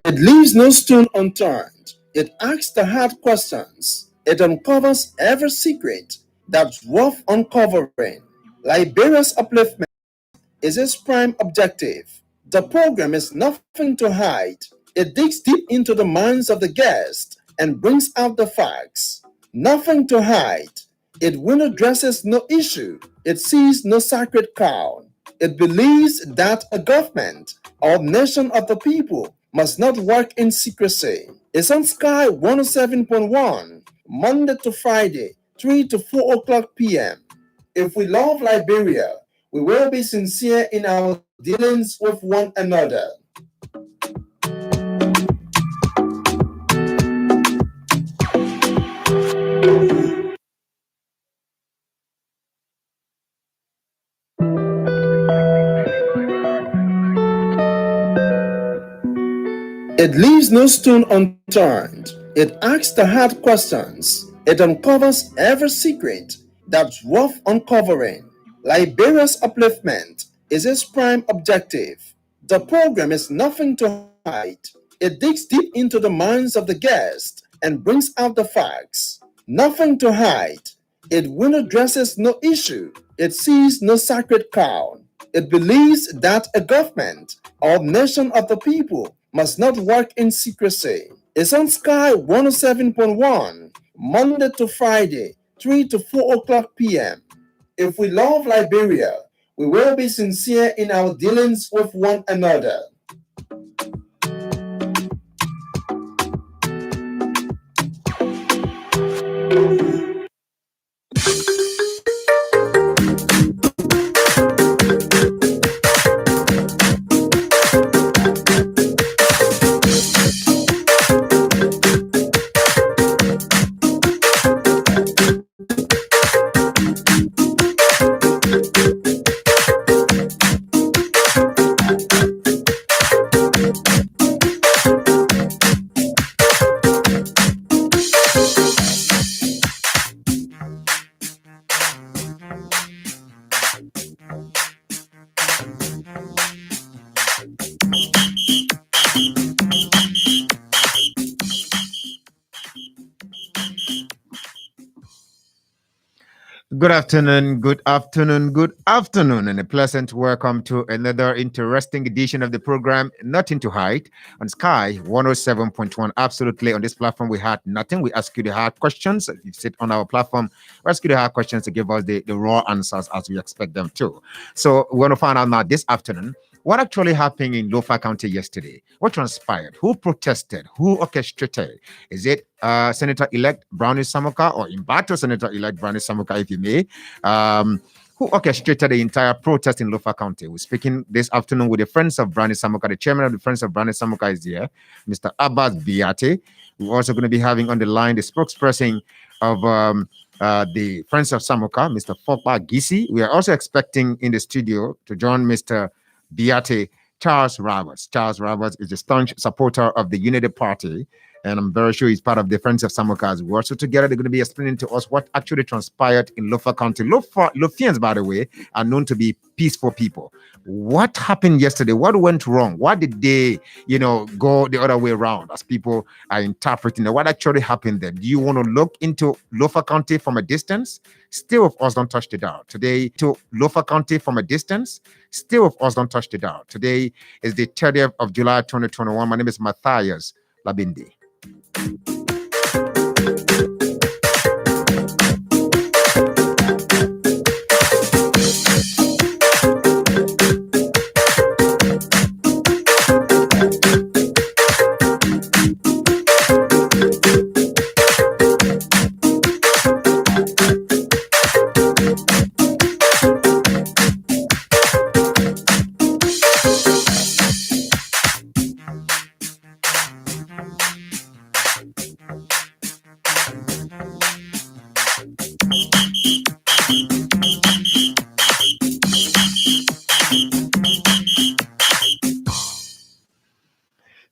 It leaves no stone unturned. It asks the hard questions. It uncovers every secret that's worth uncovering. Liberia's upliftment is its prime objective. The program is nothing to hide. It digs deep into the minds of the guest and brings out the facts. Nothing to hide. It window dresses no issue. It sees no sacred cow. It believes that a government or nation of the people must not work in secrecy. It's on Sky 107.1, Monday to Friday, 3 to 4 o'clock p.m. If we love Liberia, we will be sincere in our dealings with one another. It leaves no stone unturned. It asks the hard questions. It uncovers every secret that's worth uncovering. Liberia's upliftment is its prime objective. The program is nothing to hide. It digs deep into the minds of the guest and brings out the facts. Nothing to hide. It window dresses no issue. It sees no sacred cow. It believes that a government or nation of the people must not work in secrecy. It's on Sky 107.1, Monday to Friday, 3 to 4 o'clock p.m. If we love Liberia, we will be sincere in our dealings with one another. Good afternoon, good afternoon, good afternoon, and a pleasant welcome to another interesting edition of the program, Nothing to Hide, on Sky 107.1. Absolutely, on this platform, we had nothing. We ask you the hard questions. If you sit on our platform, we ask you the hard questions to give us the raw answers as we expect them to. So, we want to find out now this afternoon what actually happened in Lofa County yesterday? What transpired? Who protested? Who orchestrated? Is it Senator-elect Brownie Samuka or Imbato Senator-elect Brownie Samuka, if you may? Who orchestrated the entire protest in Lofa County? We're speaking this afternoon with the Friends of Brownie Samuka. The chairman of the Friends of Brownie Samuka is here, Mr. Abbas Biate. We're also going to be having on the line the spokesperson of the Friends of Samuka, Mr. Fokpa Gisi. We are also expecting in the studio to join Mr. Biate, Charles Roberts. Charles Roberts is a staunch supporter of the Unity Party, and I'm very sure he's part of the Friends of Samuka as well. So together they're going to be explaining to us what actually transpired in Lofa County. Lofians, by the way, are known to be peaceful people. What happened yesterday? What went wrong? Why did they, go the other way around as people are interpreting it? What actually happened there? Do you want to look into Lofa County from a distance? Still with us, don't touch the dial. Today, to Lofa County from a distance. Still with us, don't touch the dial. Today is the 30th of July, 2021. My name is Matthias Labindi.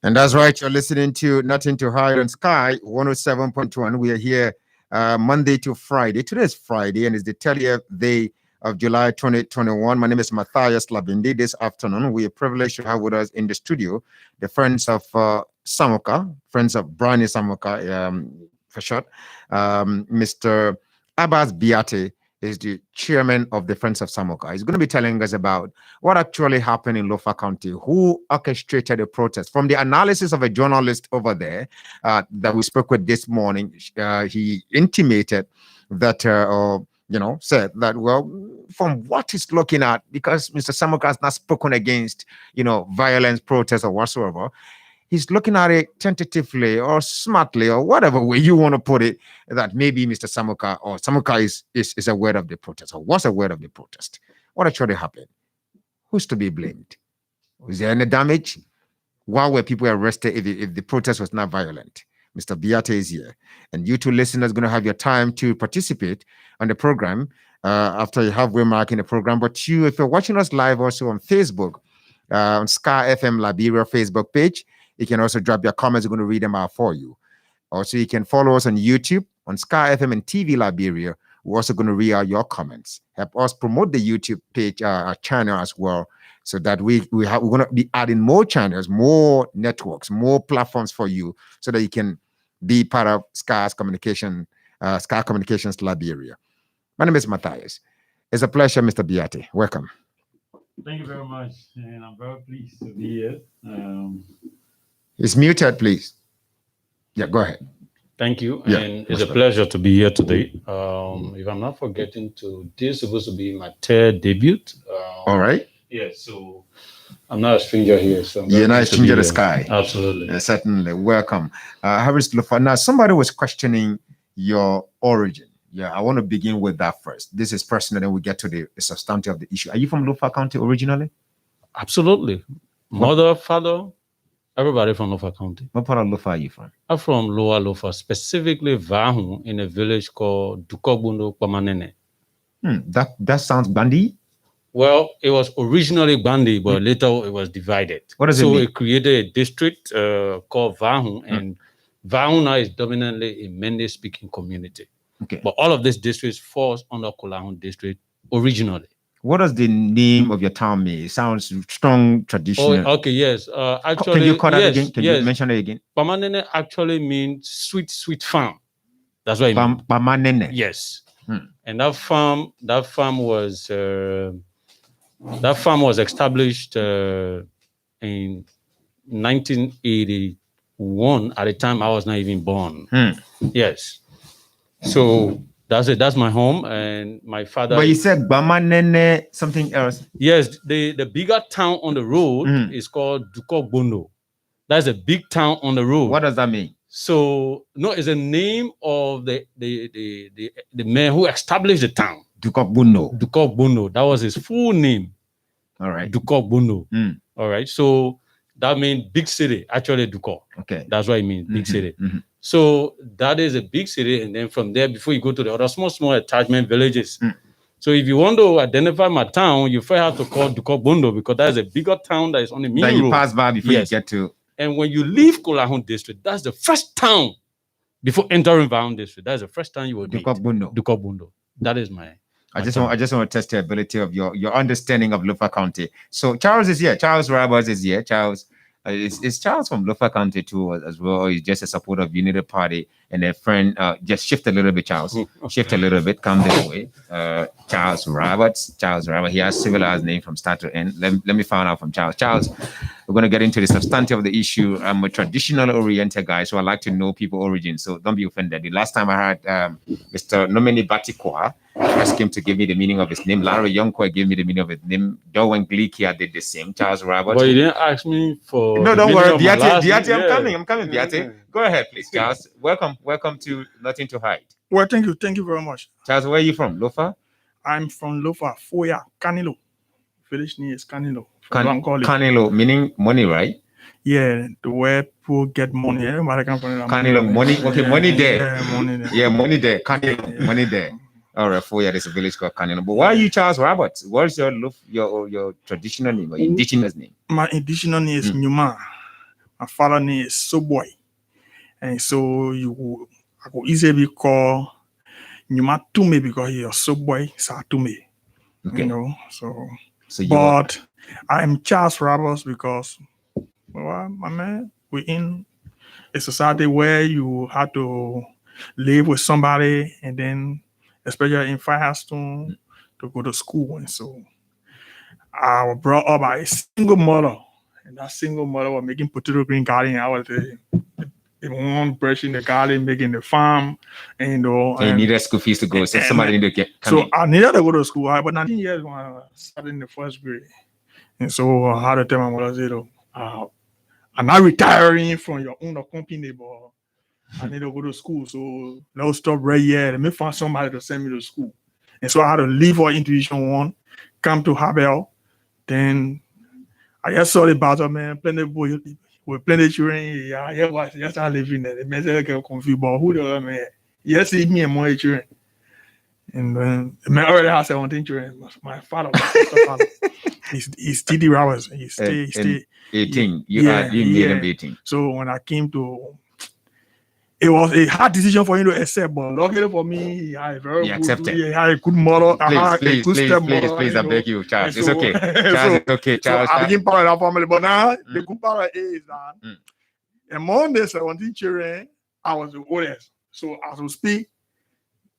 And that's right. You're listening to Nothing to Hide on Sky 107.1. We are here Monday to Friday. Today is Friday, and it's the 30th day of July 2021. My name is Matthias Labindi. This afternoon, we are privileged to have with us in the studio the friends of Samoka, friends of Brani Samoka, for short. Mr. Abbas Biate is the chairman of the Friends of Samoka. He's going to be telling us about what actually happened in Lofa County, who orchestrated the protest. From the analysis of a journalist over there that we spoke with this morning, he intimated that, said that, well, from what he's looking at, because Mr. Samoka has not spoken against, violence, protests, or whatsoever, he's looking at it tentatively or smartly or whatever way you want to put it, that maybe Mr. Samoka or Samoka is aware of the protest or was aware of the protest. What actually happened? Who's to be blamed? Was there any damage? Why were people arrested if the protest was not violent? Mr. Biate is here. And you two listeners are going to have your time to participate on the program after you have remark in the program. But you, if you're watching us live also on Facebook, on Sky FM Liberia Facebook page, you can also drop your comments. We're going to read them out for you. Also, you can follow us on YouTube, on Sky FM and TV Liberia. We're also going to read out your comments. Help us promote the YouTube page, our channel as well, so that we're going to be adding more channels, more networks, more platforms for you, so that you can be part of Sky Communications Liberia. My name is Matthias. It's a pleasure, Mr. Biate. Welcome. Thank you very much, and I'm very pleased to be here. It's muted, please. Yeah, go ahead. Thank you, Yeah, and it's a pleasure to be here today. If I'm not forgetting, this is supposed to be my third debut. All right. Yeah, so I'm not a stranger here. So You're not a stranger to Sky. Absolutely. Certainly. Welcome. Harris Lufa. Now, somebody was questioning your origin. Yeah, I want to begin with that first. This is personal, then we get to the substantive of the issue. Are you from Lofa County originally? Absolutely. Mother, father, everybody from Lofa County. What part of Lofa are you from? I'm from Lower Lofa, specifically Vahu, in a village called Dukogbundo Kwamanene. That sounds bandy. Well, it was originally Bandi, but later it was divided. What does it mean? So it created a district called Vahu, and Vahu now is dominantly a Mende-speaking community. Okay. But all of these districts falls under Kolahun district originally. What does the name of your town mean? It sounds strong, traditional. Oh, okay, yes. Actually, can you call that yes, again? Can you mention it again? Pamanene actually means sweet farm. That's what it means. Pamanene. Yes. And that farm was established in 1981. At the time, I was not even born. Yes. So that's it. That's my home, and my father. But you said Bamanene, something else. Yes, the bigger town on the road is called Dukogbundo. That's a big town on the road. What does that mean? So no, it's a name of the man who established the town. Dukogbundo. Dukogbundo. That was his full name. All right. Dukogbundo. All right. So that means big city. Actually, Duko. Okay. That's what it means, big city. So that is a big city, and then from there, before you go to the other small attachment villages. So if you want to identify my town, you first have to call Dukogbundo, because that's a bigger town that is on the main road. That you pass by before you get to. And when you leave Kolahun district, that's the first town before entering Vahu district. That's the first town you will meet. Dukogbundo. That is my. I just want to test the ability of your understanding of Lofa County. So Charles is here. Charles Roberts is here. Charles. Is Charles from Lofa County too as well? He's just a supporter of Unity Party and a friend. Just shift a little bit, Charles. Shift a little bit. Come this way. Charles Roberts. He has civilized name from start to end. Let me find out from Charles. Charles, we're going to get into the substantive of the issue. I'm a traditional oriented guy, so I like to know people's origin. So don't be offended. The last time I had Mr. Nomini Batikwa, I asked him to give me the meaning of his name. Larry Youngkwa gave me the meaning of his name. Darwin Glikia did the same. Charles Roberts. But you didn't ask me for. No, don't worry. Biate, I'm coming, Biate. Go ahead, please, Charles. Welcome to Nothing to Hide. Well, thank you very much. Charles, where are you from? Lofa? I'm from Lofa, Foya, Kanilo. Village name is Kanilo. Kanilo, meaning money, right? Yeah, the way people get money. Everybody can find Kanilo, money. Okay, money there. Yeah, money there. Yeah, money there. Kanilo, money there. All right, Foya, there's a village called Kanilo. But why are you Charles Roberts? What's your traditional name or indigenous name? My indigenous name is Nyuma. My father name is Soboy. And so I could easily be called Nyuma Tume because he is Soboy Sa Tume. Okay. You know, so you but I'm Charles Roberts because, well, my man, we're in a society where you have to live with somebody, and then, especially in Firestone, to go to school. And so I was brought up by a single mother, and that single mother was making potato green garden. I was the one brushing the garden, making the farm, and you know. And you needed school fees to go, so somebody needed to come in. I needed to go to school. I was 19 years when I started in the first grade, and so I had to tell my mother, I'm not retiring from your own company, but I need to go to school. So let's stop right here. Let me find somebody to send me to school. And so I had to leave for Intuition 1, come to Habel. Then I just saw the battle, man, plenty of boys with plenty of children. Yeah, I just started living there. The man said, get confused, but who the other man? Yes, see me and more children. And then the man already has 17 children. My father, he's TD Roberts. He stay 18. You made him 18. So when I came to, it was a hard decision for him to accept, but luckily for me, he had a very good mother. Please, I beg you, Charles. It's okay. Charles, it's okay. Charles, so I became part of that family, but now the good part is that among the 17 children, I was the oldest. So as we speak,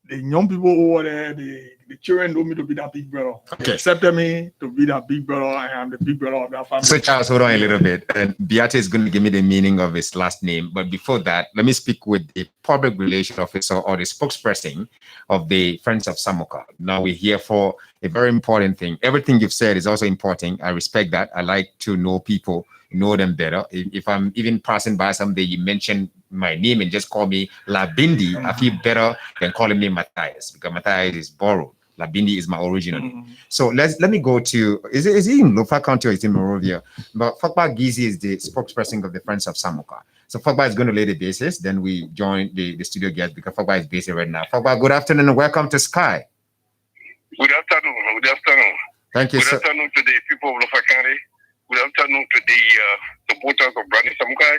the young people over there, the children know me to be that big brother. Okay. They accepted me to be that big brother, and I'm the big brother of that family. So Charles, hold on a little bit. And Beate is going to give me the meaning of his last name. But before that, let me speak with the public relations officer or the spokesperson of the Friends of Samoka. Now we're here for a very important thing. Everything you've said is also important. I respect that. I like to know people, know them better. If I'm even passing by someday, you mention my name and just call me Labindi, I feel better than calling me Matthias, because Matthias is borrowed. Labindi is my original name. So let me go to, is it in Lofa County or is it in Morovia? But Fakba Gizi is the spokesperson of the Friends of Samoka. So Fakba is going to lay the basis, then we join the studio guest because Fakba is busy right now. Fakba, good afternoon and welcome to Sky. Good afternoon. Good afternoon. Thank you, sir. Good afternoon to the people of Lofa County. Good afternoon to the supporters of Brani Samukai.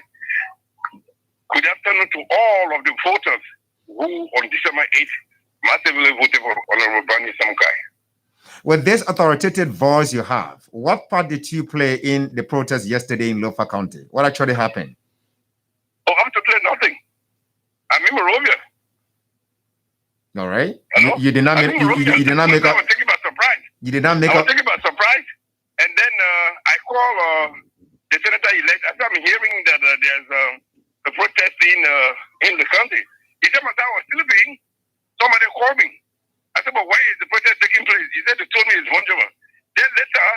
Good afternoon to all of the voters who on December 8th massively voted for Honorable Brani Samukai. With this authoritative voice you have, what part did you play in the protest yesterday in Lofa County? What actually happened? Oh, I'm to play nothing. I'm in Morovia. All right. You did not make up. I was taken by surprise. You did not make up. I was taken by surprise. And then I call the senator-elect after I'm hearing that there's a protest in the country. He said, I was sleeping. Somebody called me. I said, but why is the protest taking place? He said, they told me it's Vonjama. Then later,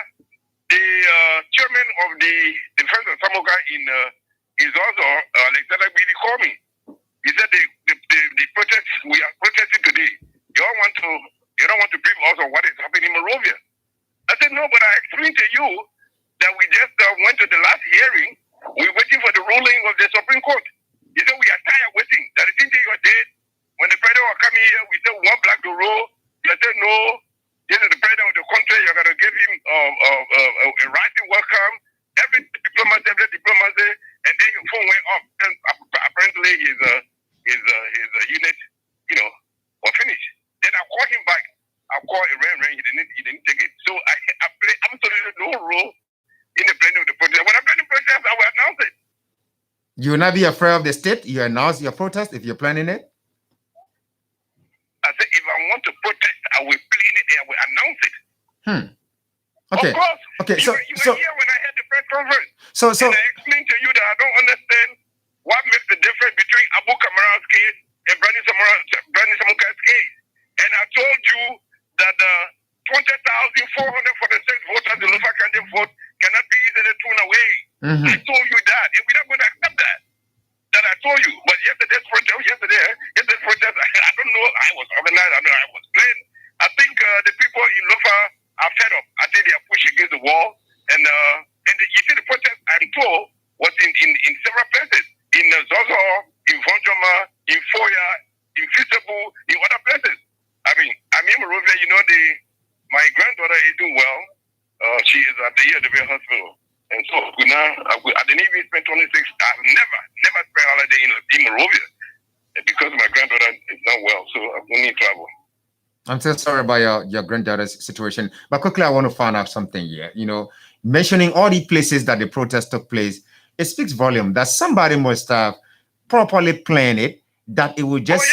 the chairman of the Defense of Samoka is also Alexander Bidi called me. He said, the protest, we are protesting today. You don't want to brief us on what is happening in Morovia. I said, no, but I explained to you that we just went to the last hearing. We're waiting for the ruling of the Supreme Court. He said, we are tired waiting. That is until you're dead. When the president was coming here, we said, we want black to roll. They said, no, this is the president of the country. You're going to give him a rising welcome. Every diplomacy, and then your phone went off. And apparently his unit, was finished. Then I called him back. I called a rain. He didn't take it. So I play absolutely no role in the planning of the protest. When I plan the protest, I will announce it. You will not be afraid of the state. You announce your protest if you're planning it. I said, if I want to protest, I will plan it and I will announce it. Okay. Of course. Okay. You were here when I had the press conference. So and I explained to you that I don't understand what makes the difference between Abu Kamara's case and Brani Samuka's case. And I told you that the 20,446 voters in Lofa County vote cannot be easily thrown away. I told you that, and we're not going to accept that. That I told you. But yesterday's protest, I don't know. I was organized. I was playing. I think the people in Lofa are fed up. I think they are pushed against the wall. And you see the protest, I'm told, was in several places. In Zozo, in Vonjama, in Foya, in Fisabu, in other places. I mean, I'm in Morovia, my granddaughter is doing well. She is at the ERW hospital. And so I didn't even spend 26. I've never spent holiday in Morovia because my granddaughter is not well. So we need travel. I'm so sorry about your granddaughter's situation. But quickly, I want to find out something here. Mentioning all the places that the protest took place, it speaks volume that somebody must have properly planned it, that it will just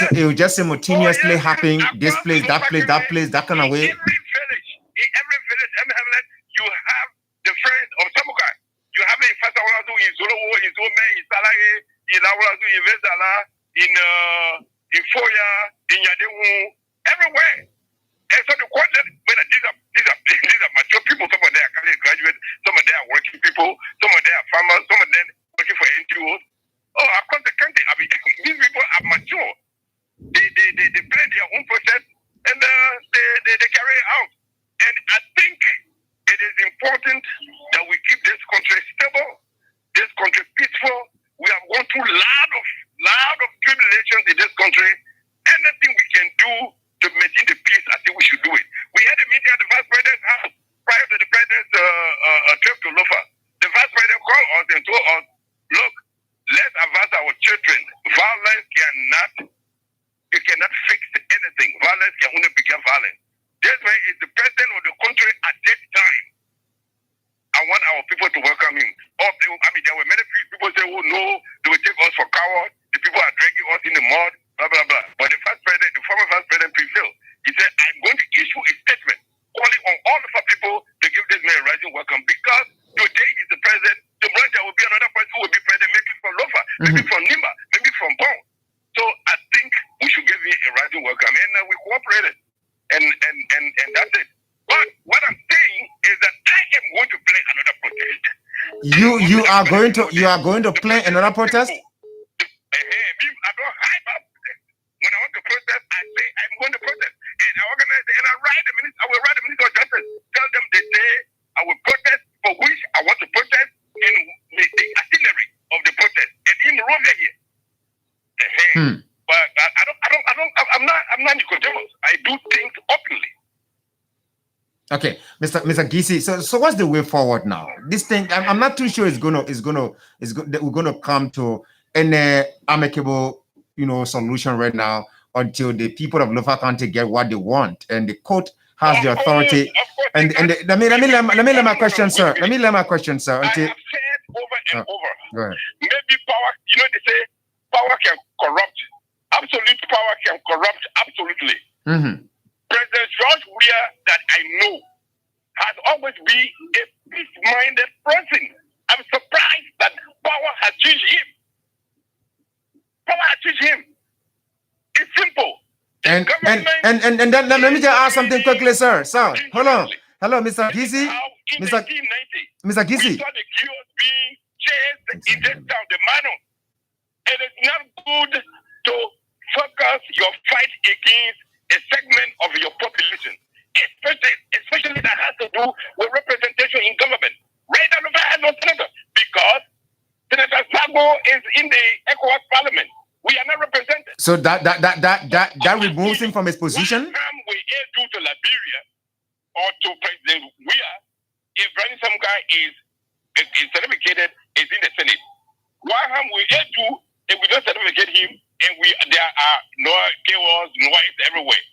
simultaneously happen this place, that place, that kind of way. In every village, Hamlet, you have the friends of Samuka. You have a Fasawadu in Zolowo, in Zome, in Salaye, in Awadu, in Vezala, in Foya, in Yadewu, everywhere. And so the question, these are mature people. Some of them are college graduates, some of them are working people, some of them are farmers, some of them working for NGOs. Oh, across the country, I mean, these people are mature. They play their own process and they carry it out. And I think it is important that we keep this country stable, this country peaceful. We have gone through a lot of tribulations in this country. Anything we can do to maintain the peace, I think we should do it. We had a meeting at the Vice President's house prior to the President's trip to Lofa. The Vice President called us and told us, look, let's advance our children. Violence you cannot fix anything. Violence can only become violence. This way is the president of the country at this time. I want our people to welcome him. There were many people say, oh no, they will take us for cowards. The people are dragging us in the mud, blah, blah, blah. But the former vice president prevailed. He said, I'm going to issue a statement calling on all of our people to give this man a rising welcome because today he's the president. Tomorrow there will be another person who will be president, maybe from Lofa, maybe from Nimba, maybe from Bong. So I think we should give him a rising welcome. And we cooperated. And that's it. But what I'm saying is that I am going to play another protest. You are going to play another protest? I don't hype up. When I want to protest, I say I'm going to protest. And I organize it, and I will write the Minister of Justice, tell them the day I will protest for which I want to protest and the itinerary of the protest. And in Monrovia here. But I'm not Nicodemus. I do things openly. Okay, Mr. Gisi. So what's the way forward now? This thing, I'm not too sure we're gonna come to an amicable, solution right now until the people of Lofa County get what they want and the court has the authority. And let me let my question, sir. Let me let my question, sir. I have said over and over. Go ahead. Maybe power. They say power can corrupt. Absolute power can corrupt absolutely. President George Weah, that I know, has always been a peace-minded person. I'm surprised that power has changed him. Power has changed him. It's simple. And then let me just ask something quickly, sir. Hold on. Hello, Mr. Gisi. Mr. Gisi. We saw the kiosks being chased in this town, the Mano. It is not good to focus your fight against a segment of your population, especially that has to do with representation in government. Right now, Nova has no senator because Senator Sago is in the ECOWAS Parliament. We are not represented. So that removes him from his position. What harm will it do to Liberia or to President Weah if Granny Samka is certificated, is in the Senate? What harm will it do if we don't certificate him and there are no chaos, noise everywhere?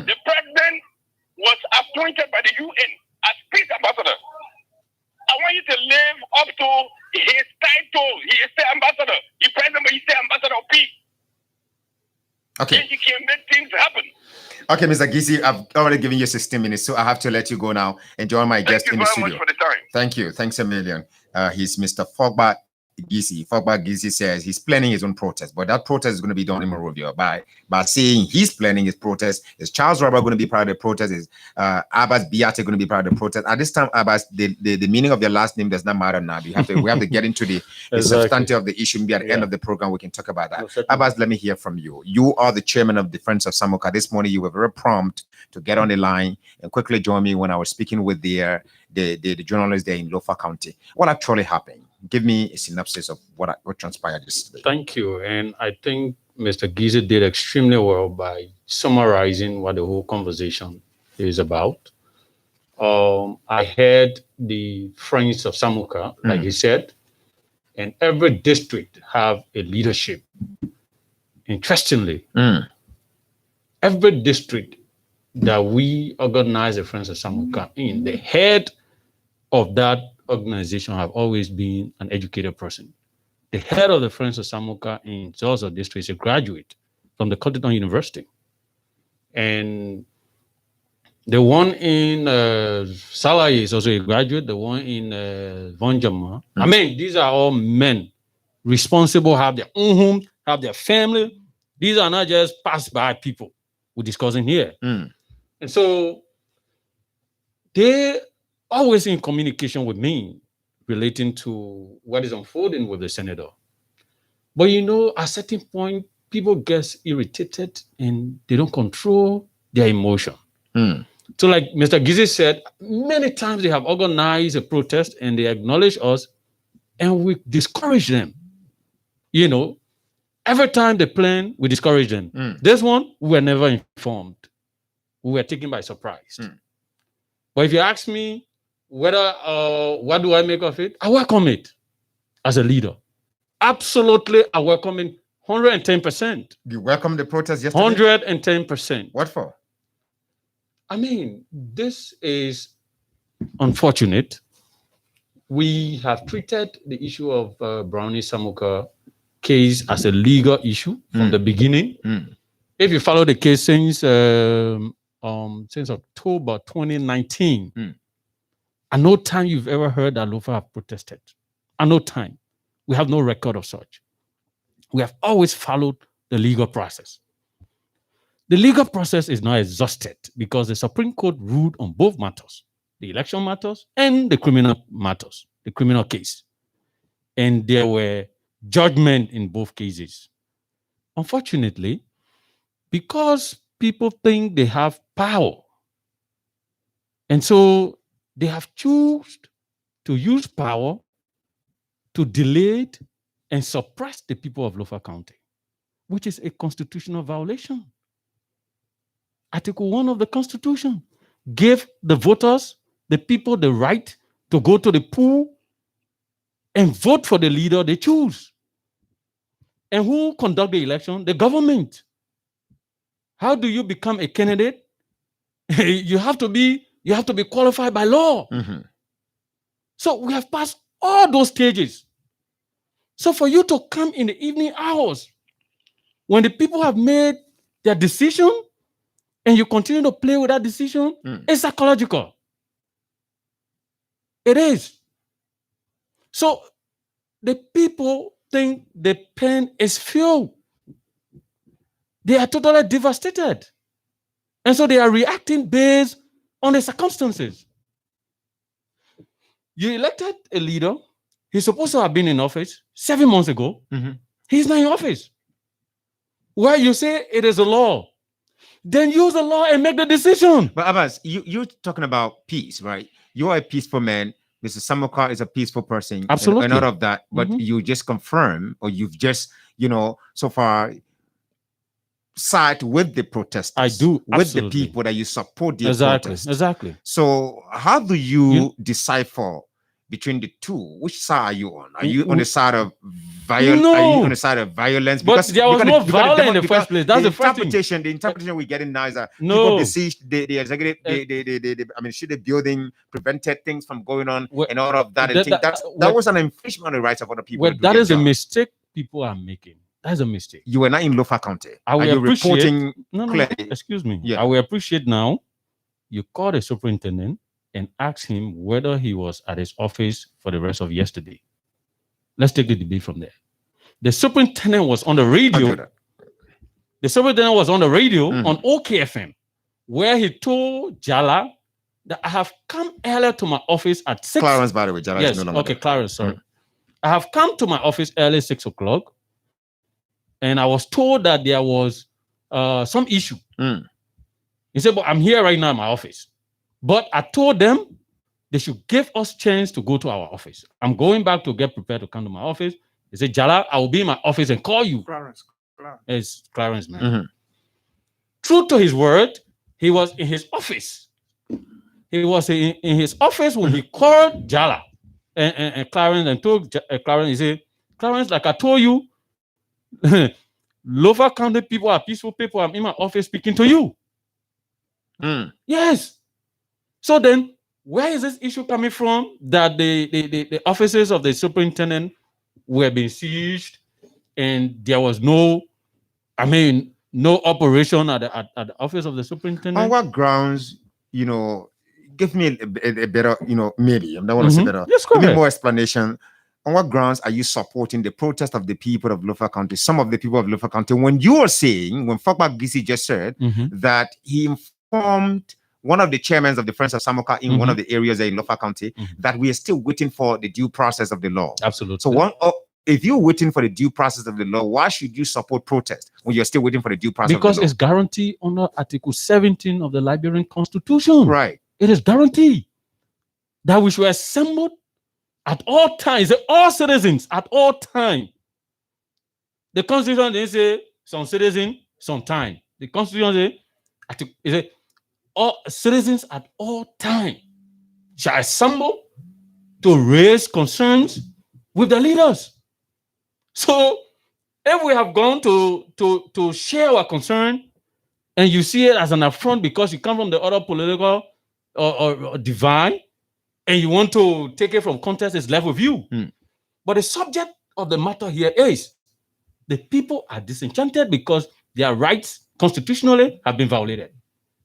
The president was appointed by the UN as peace ambassador. I want you to live up to his title. He is the ambassador. He president, but he's the ambassador of peace. Okay. Then he can make things happen. Okay, Mr. Gisi, I've already given you 16 minutes, so I have to let you go now and join my guest in the studio. Thank you very much for the time. Thank you. Thanks a million. He's Mr. Fogba Gisi. Fogba Gisi says he's planning his own protest, but that protest is going to be done in Monrovia by saying he's planning his protest. Is Charles Robert going to be part of the protest? Is Abbas Biate going to be part of the protest? At this time, Abbas, the meaning of your last name does not matter now. We have to get into the substantive of the issue. Maybe at the end of the program, we can talk about that. No, Abbas, let me hear from you. You are the chairman of the Friends of Samuka. This morning, you were very prompt to get on the line and quickly join me when I was speaking with the journalists there in Lofa County. What actually happened? Give me a synopsis of what transpired yesterday. Thank you. And I think Mr. Gisi did extremely well by summarizing what the whole conversation is about. I heard the Friends of Samuka, like he said, and every district have a leadership. Interestingly, every district that we organize the Friends of Samuka in, the head of that organization have always been an educated person. The head of the Friends of Samuka in Zozo district is a graduate from the Cotton University. And the one in Salai is also a graduate, the one in Vonjama. I mean, these are all men responsible, have their own home, have their family. These are not just passed by people we're discussing here. And so they always in communication with me relating to what is unfolding with the senator. But you know, at a certain point, people get irritated and they don't control their emotion. So like Mr. Gizi said, many times they have organized a protest and they acknowledge us and we discourage them. You know, every time they plan, we discourage them. This one, we were never informed. We were taken by surprise. But if you ask me whether, what do I make of it? I welcome it as a leader. Absolutely, I welcome it 110%. You welcome the protest yesterday? 110%. What for? I mean, this is unfortunate. We have treated the issue of Brownie Samuka case as a legal issue from the beginning. If you follow the case since October 2019, at no time you've ever heard that Lofa have protested. At no time. We have no record of such. We have always followed the legal process. The legal process is now exhausted because the Supreme Court ruled on both matters, the election matters and the criminal matters, the criminal case. And there were judgment in both cases. Unfortunately, because people think they have power, and so they have chosen to use power to delay and suppress the people of Lofa County, which is a constitutional violation. Article 1 of the Constitution gave the voters, the people, the right to go to the poll and vote for the leader they choose. And who conduct the election? The government. How do you become a candidate? You have to be qualified by law. So we have passed all those stages. So for you to come in the evening hours, when the people have made their decision, and you continue to play with that decision, it's psychological. It is. So the people think the pen is fuel. They are totally devastated. And so they are reacting based on the circumstances. You elected a leader. He's supposed to have been in office 7 months ago. He's not in office. Where you say it is a law, then use the law and make the decision. But Abbas, you're talking about peace, right? You are a peaceful man. Mr. Samuka is a peaceful person. Absolutely. And all of that. But you just confirm, or you've just, so far side with the protesters. I do. With absolutely. the people that you support the protest. Exactly. So how do you decipher between the two? Which side are you on? Are you on the side of violence? No. Are you on the side of violence? But there was no violence in the first place. That's the first thing. The interpretation we're getting now is that people besieged the executive, should the building prevented things from going on and all of that. And that was an infringement on the rights of other people. Well, that is a mistake people are making. That's a mistake. You were not in Lofa County. Are you reporting clearly? Excuse me. Yeah. I will appreciate now you call the superintendent and ask him whether he was at his office for the rest of yesterday. Let's take the debate from there. The superintendent was on the radio. The superintendent was on the radio on OKFM, where he told Jala that I have come earlier to my office at 6. Clarence, by the way. Jala yes, is no longer okay, there. Clarence, sorry. I have come to my office early 6 o'clock, and I was told that there was some issue. He said, but I'm here right now in my office. But I told them they should give us chance to go to our office. I'm going back to get prepared to come to my office. He said, Jala, I will be in my office and call you. Clarence. It's Clarence, man. True to his word, he was in his office. He was in his office when he called Jala and Clarence and told Clarence, he said, Clarence, like I told you, Lofa County people are peaceful people. I'm in my office speaking to you. Yes. So then, where is this issue coming from that the offices of the superintendent were being seized and there was no operation at the office of the On superintendent? what grounds, give me a better, maybe, I don't want to say better. Yes, go Give me ahead. more explanation. On what grounds are you supporting the protest of the people of Lofa County, some of the people of Lofa County, when you are saying, when Fakma Gisi just said that he informed one of the chairmen of the Friends of Samoka in one of the areas in Lofa County that we are still waiting for the due process of the law. Absolutely. So if you're waiting for the due process of the law, why should you support protest when you're still waiting for the due process because of the law? it's guaranteed under Article 17 of the Liberian Constitution. Right. It is guaranteed that we should assemble at all times, all citizens at all time. The Constitution didn't say some citizen, some time. The Constitution says all citizens at all time shall assemble to raise concerns with the leaders. So if we have gone to share our concern and you see it as an affront because you come from the other political or divide and you want to take it from context, it's left with you. But the subject of the matter here is the people are disenchanted because their rights constitutionally have been violated.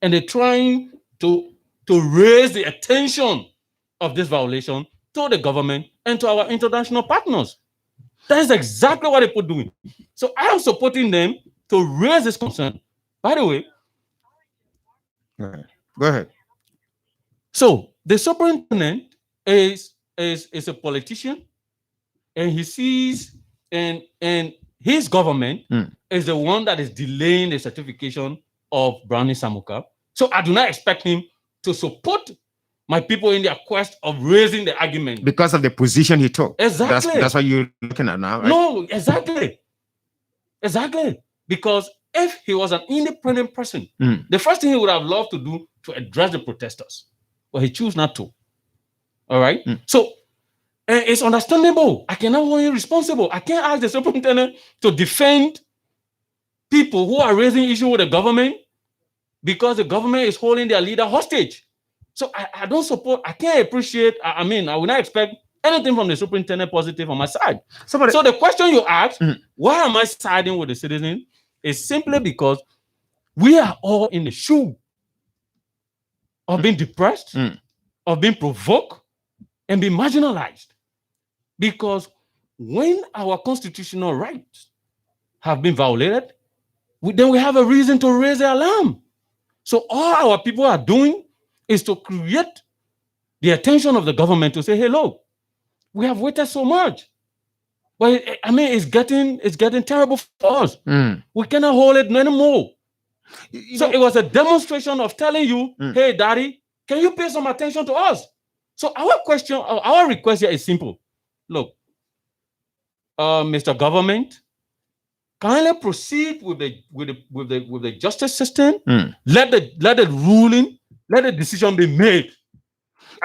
And they're trying to raise the attention of this violation to the government and to our international partners. That is exactly what they're doing. So I am supporting them to raise this concern. By the way, Go ahead. so the superintendent is a politician, and he sees and his government is the one that is delaying the certification of Brownie Samuka. So I do not expect him to support my people in their quest of raising the argument because of the position he took. Exactly. That's what you're looking at now, right? No, exactly. Because if he was an independent person, the first thing he would have loved to do to address the protesters, but he chose not to. All right. So it's understandable. I cannot hold him responsible. I can't ask the superintendent to defend people who are raising issues with the government because the government is holding their leader hostage. So I don't support, I can't appreciate, I will not expect anything from the superintendent positive on my side. So the question you asked, why am I siding with the citizen, is simply because we are all in the shoe of being depressed, of being provoked, and being marginalized. Because when our constitutional rights have been violated, then we have a reason to raise the alarm. So all our people are doing is to create the attention of the government to say, hey, look, we have waited so much. But it's getting terrible for us. We cannot hold it anymore. So it was a demonstration of telling you, hey, daddy, can you pay some attention to us? So our request here is simple. Look, Mr. Government, kindly proceed with the justice system. Let the decision be made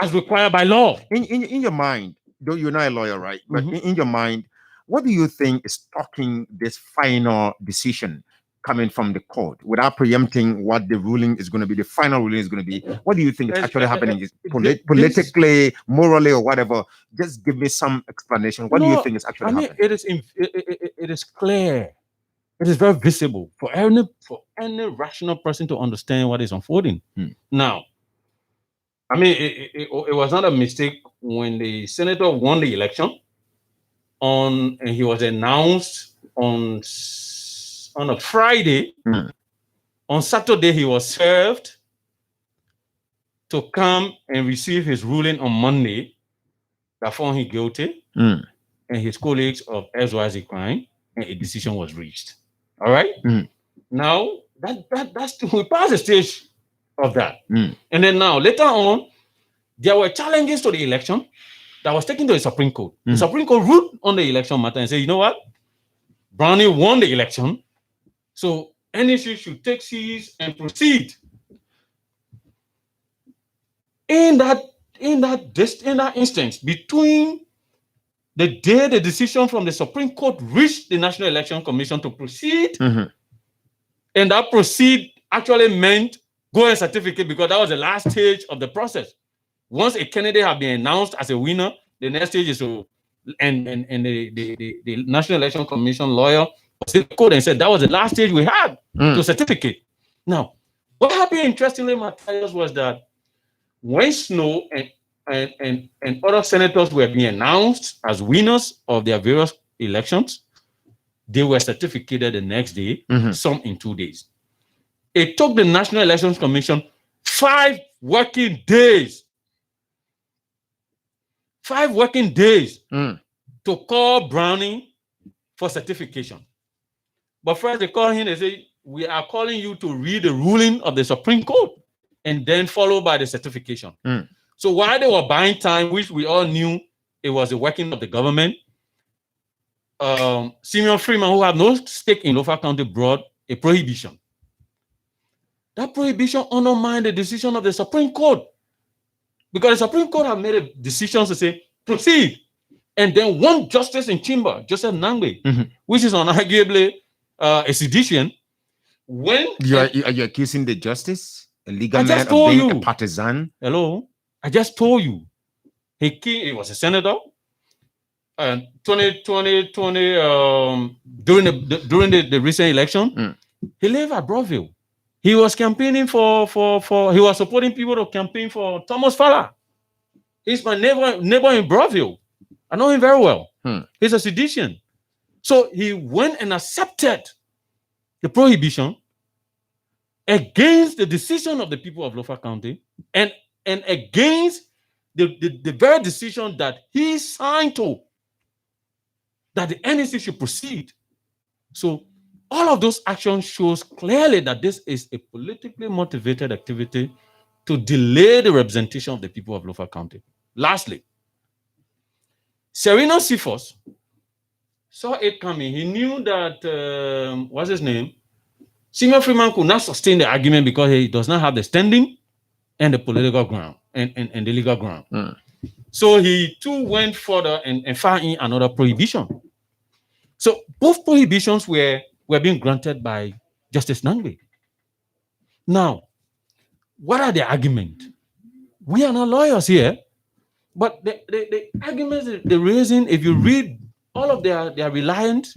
as required by law. In your mind, though you're not a lawyer, right? But in your mind, what do you think is stopping this final decision coming from the court without preempting what the ruling is going to be, the final ruling is going to be? What do you think is actually happening? Politically, morally, or whatever? Just give me some explanation. What do you think is actually happening? It is clear. It is very visible for any rational person to understand what is unfolding. Now, it was not a mistake when the senator won the election and he was announced on a Friday. On Saturday, he was served to come and receive his ruling on Monday that found him guilty and his colleagues of XYZ crime, and a decision was reached. All right. Now that's we passed the stage of that, and then now later on, there were challenges to the election that was taken to the Supreme Court. The Supreme Court ruled on the election matter and said, you know what, Brownie won the election, so NEC should take cease and proceed. In that instance, between the day the decision from the Supreme Court reached the National Election Commission to proceed, and that proceed actually meant go and certificate because that was the last stage of the process. Once a candidate has been announced as a winner, the next stage is to and the National Election Commission lawyer code and said that was the last stage we had to certificate. Now, what happened interestingly, Matthias, was that when Snow and other senators were being announced as winners of their various elections, they were certificated the next day, some in 2 days. It took the National Elections Commission 5 working days. 5 working days to call Brownie for certification. But first they call him and say, we are calling you to read the ruling of the Supreme Court and then followed by the certification. So while they were buying time, which we all knew it was the working of the government, Simeon Freeman, who had no stake in Lofa County, brought a prohibition. That prohibition undermined the decision of the Supreme Court because the Supreme Court had made a decision to say, proceed. And then one justice in chamber, Joseph Nangbe, which is unarguably a sedition, when... Are you accusing the justice, a legal man, of being a partisan? Hello? I just told you. He was a senator. And 2020, during the recent election, he lived at Broadville. He was campaigning he was supporting people to campaign for Thomas Fowler. He's my neighbor in Broadville. I know him very well. He's a sedition. So he went and accepted the prohibition against the decision of the people of Lofa County and against the very decision that he signed to, that the NEC should proceed. So all of those actions shows clearly that this is a politically motivated activity to delay the representation of the people of Lofa County. Lastly, Serena Sifos saw it coming. He knew that, what's his name? Simeon Freeman could not sustain the argument because he does not have the standing and the political ground and the legal ground. So he too went further and found in another prohibition. So both prohibitions were being granted by Justice Nangbe. Now, what are the arguments? We are not lawyers here, but the arguments they're raising, if you read all of their reliance,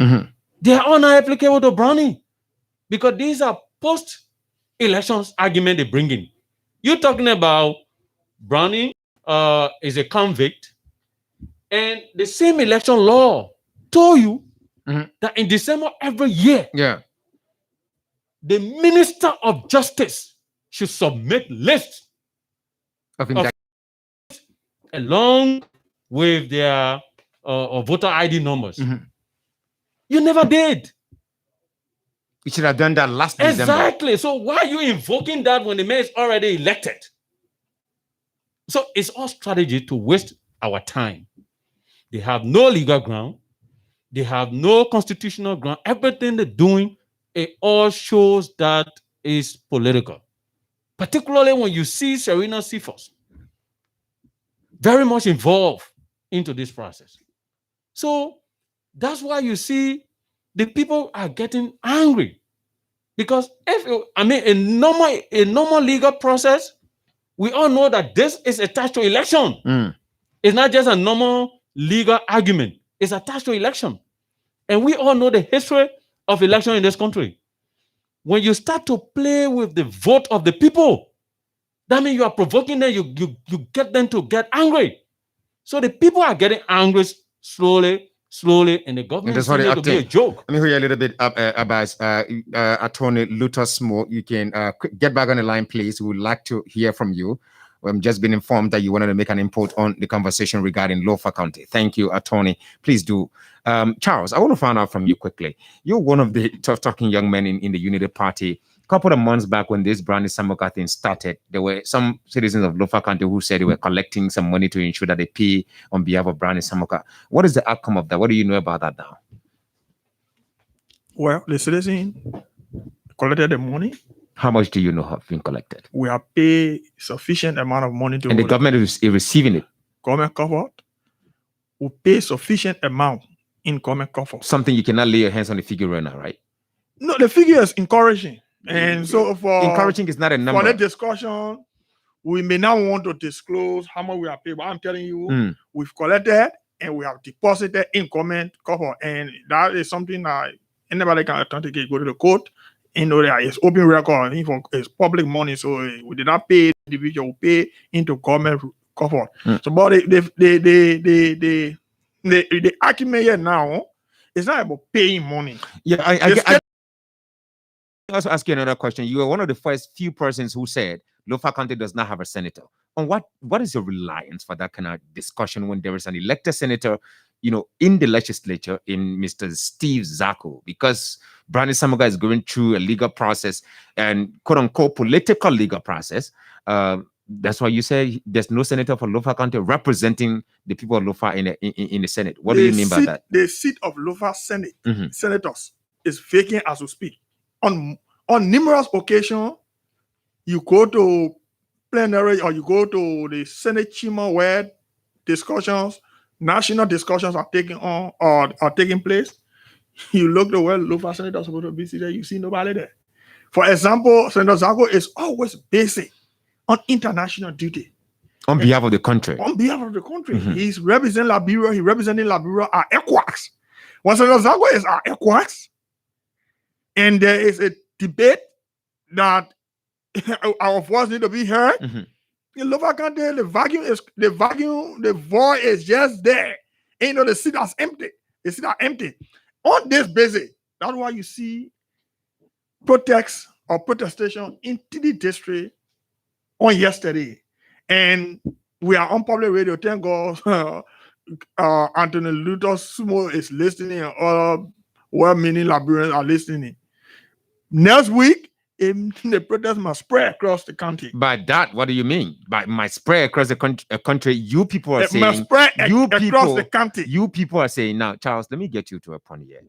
they are all not applicable to Brownie because these are post-elections arguments they bring in. You're talking about Brownie is a convict, and the same election law told you that in December every year, the Minister of Justice should submit lists of along with their voter ID numbers. You never did. You should have done that last December. Exactly. So why are you invoking that when the mayor is already elected? So it's all strategy to waste our time. They have no legal ground. They have no constitutional ground. Everything they're doing, it all shows that is political. Particularly when you see Serena Sifos very much involved into this process. So that's why you see the people are getting angry. Because a normal legal process, we all know that this is attached to election. It's not just a normal legal argument. It's attached to election. And we all know the history of election in this country. When you start to play with the vote of the people, that means you are provoking them, you get them to get angry. So the people are getting angry slowly, and the government is to be a joke. Let me hear you a little bit about Attorney Luther Small. You can get back on the line, please. We would like to hear from you. I've just been informed that you wanted to make an input on the conversation regarding Lofa County. Thank you, Attorney. Please do. Charles, I want to find out from you quickly. You're one of the tough-talking young men in the Unity Party. A couple of months back when this Brownie Samoka thing started, there were some citizens of Lofa County who said they were collecting some money to ensure that they pay on behalf of Brownie Samoka. What is the outcome of that? What do you know about that now? Well, the citizen collected the money. How much do you know have been collected? We have paid sufficient amount of money to... And the government is receiving it? Government covered. We pay sufficient amount in government cover. Something you cannot lay your hands on the figure right now, right? No, the figure is encouraging. And so for encouraging is not a for number. the discussion, we may not want to disclose how much we are paid, but I'm telling you, we've collected and we have deposited in comment cover, and that is something that anybody can authenticate. Go to the court, that it's open record, it's public money, so we did not pay the individual, we pay into government cover. So, but the argument here now is not about paying money. Yeah, I also ask you another question. You were one of the first few persons who said Lofa County does not have a senator. On what is your reliance for that kind of discussion when there is an elected senator, in the legislature, in Mr. Steve Zako? Because Brandon Samuka is going through a legal process and quote unquote political legal process. That's why you say there's no senator for Lofa County representing the people of Lofa in the Senate. What do you mean by that? The seat of Lofa Senate senators is vacant as we speak. On numerous occasions, you go to plenary or you go to the Senate chamber where national discussions are taking place. You look to where Lofa Senators are supposed to be seated, you see nobody there. For example, Senator Zako is always busy on international duty. On behalf of the country. On behalf of the country. He's representing Liberia. He's representing Liberia at ECOWAS. When Senator Zako is at ECOWAS, and there is a debate that our voice need to be heard, in Lofa County, the void is just there. The seat is empty. The seat are empty. On this basis, that's why you see protests or protestation in TD district on yesterday. And we are on public radio. Thank God Anthony Luther Sumo is listening and other well-meaning Liberians are listening. Next week, the protest must spread across the country. By that, what do you mean? By my spread across the country, you people are saying must spread across the country. You people are saying now, Charles. Let me get you to a point here.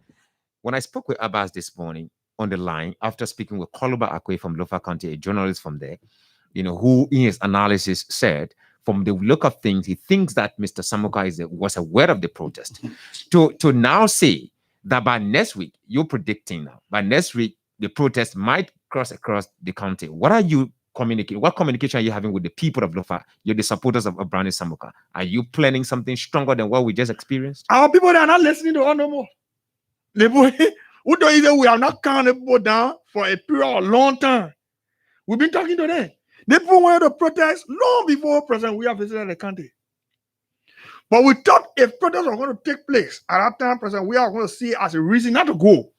When I spoke with Abbas this morning on the line after speaking with Koluba Akwe from Lofa County, a journalist from there, who in his analysis said, from the look of things, he thinks that Mr. Samuka was aware of the protest. To now say that by next week, you're predicting now, by next week, the protest might cross across the county. What are you communicating? What communication are you having with the people of Lofa? You're the supporters of Brandon Samuka. Are you planning something stronger than what we just experienced? Our people are not listening to us no more. We are not counting people down for a period of long time. We've been talking to them. The people wanted to protest long before President we have visited the country. But we thought if protests were going to take place at that time, President we are going to see it as a reason not to go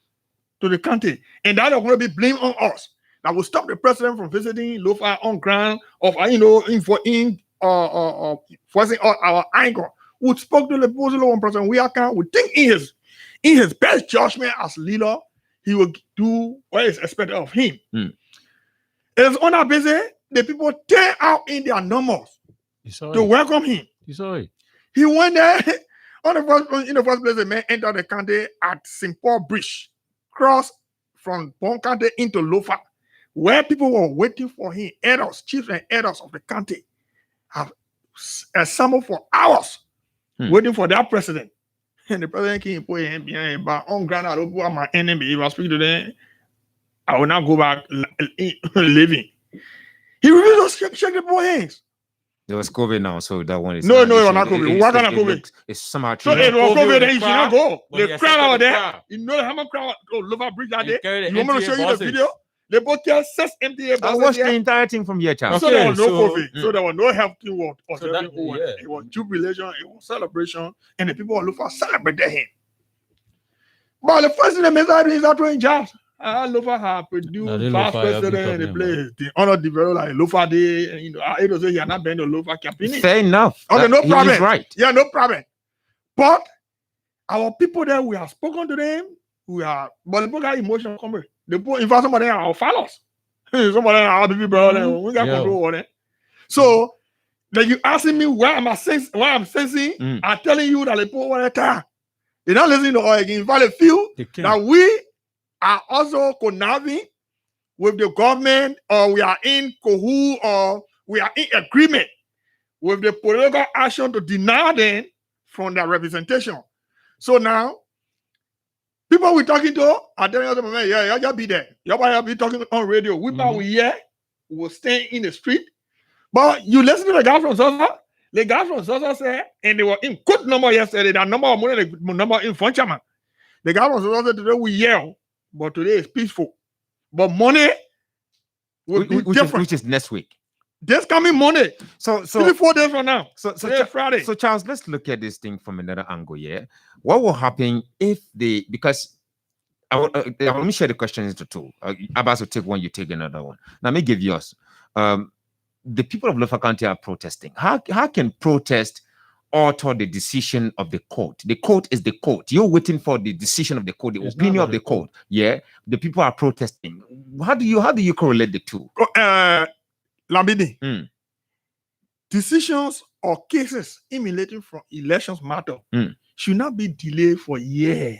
to the country, and that are going to be blamed on us. That will stop the president from visiting Lofa on ground of forcing our anger. We spoke to the Bozolo president. We think in his best judgment as leader, he will do what is expected of him. It's on our basis, the people turn out in their numbers to welcome him. He went there in the first place. The man entered the country at St. Paul Bridge, crossed from Bon County into Lofa, where people were waiting for him. Elders, chiefs and elders of the country have assembled for hours waiting for their president. And the president came and put him behind, but on ground, I don't put my enemy. If I speak to them, I will not go back living. He refused to shake the boy hands. There was COVID now, so that one is no, it was not COVID. What kind of COVID? It's somehow so it was COVID, then you should not go. The crowd out there, crowd. You know how much crowd Lofa Bridge out there. carry the You want me to NTA show you the buses. video? They both tell 6 MTA I buses watched there. the entire thing from here, Charles. So there was no so- COVID. So there was no health thing. So that- yeah. It was jubilation, it was celebration, and the people of Lofa celebrated him. But the first thing the minister is not doing jobs. Lofa have Now, produced the past Lofa have been president in the talking place. The honor developed like Lofa Day, I don't say he had not been to Lofa campaign. Fair enough. Okay, no He problem. is right. Yeah, no problem. But our people there, we have spoken to them. But the people got emotional coming. In fact, some of them are our followers. Some of them are our people, brother. We got Yeah. control over them. So, then you asking me why I'm sensing, I'm telling you that the people want to time. They're not listening to us again. In fact, they feel They can't. that we are also conniving with the government, or we are in cahoot, or we are in agreement with the political action to deny them from their representation. So now, People we talking to, I tell you, man, yeah, y'all be there. Y'all be talking on radio. We we here, will stay in the street. But you listen to the guy from Zaza. The guy from Zaza said, and they were in good number yesterday. That number of money, the number in Funchaman. The guy from Zaza said today we yell, but today is peaceful. But money will be different. Which is next week. This coming Monday. So 4 days from now. So today is Friday. So Charles, let's look at this thing from another angle. Yeah, what will happen if because let me share the question into two. Abbas will take one, you take another one. Now, let me give yours. The people of Lofa County are protesting. How can protest alter the decision of the court? The court is the court. You're waiting for the decision of the court, the opinion of the court. Yeah, the people are protesting. How do you correlate the two? Lambidi, decisions or cases emanating from elections matter should not be delayed for years.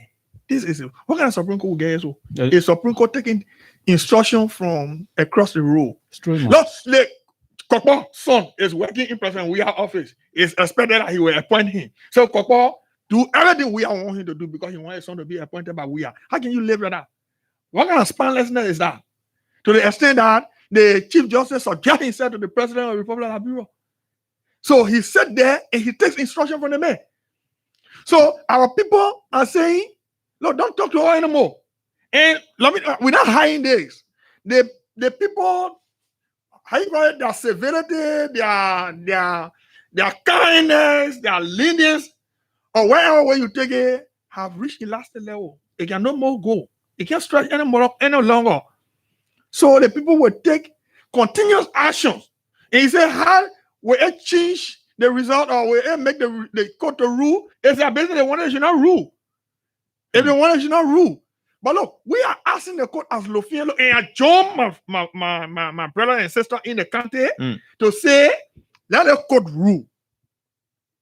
This is what kind of Supreme Court get so? A Supreme Court taking instruction from across the road. Look, Kokpo son is working in President Weah office. It's expected that he will appoint him. So Kokpo do everything Weah want him to do because he wants his son to be appointed by Weah. How can you live with that? What kind of spinelessness is that? To the extent that the Chief Justice subject himself to the President of the Republic of Bureau. So he sat there and he takes instruction from the man. So our people are saying, look, don't talk to her anymore. And we're not hiding this. The people, how you call it, their severity, their kindness, their lenience, or wherever way you take it, have reached elastic level. It can no more go. It can't stretch any longer. So the people will take continuous actions. And he said, how will it change the result or will it make the court to rule? If they're basically they want it, should not rule. If they want it, should not rule. But look, we are asking the court as Lofien and I join my brother and sister in the country to say, let the court rule.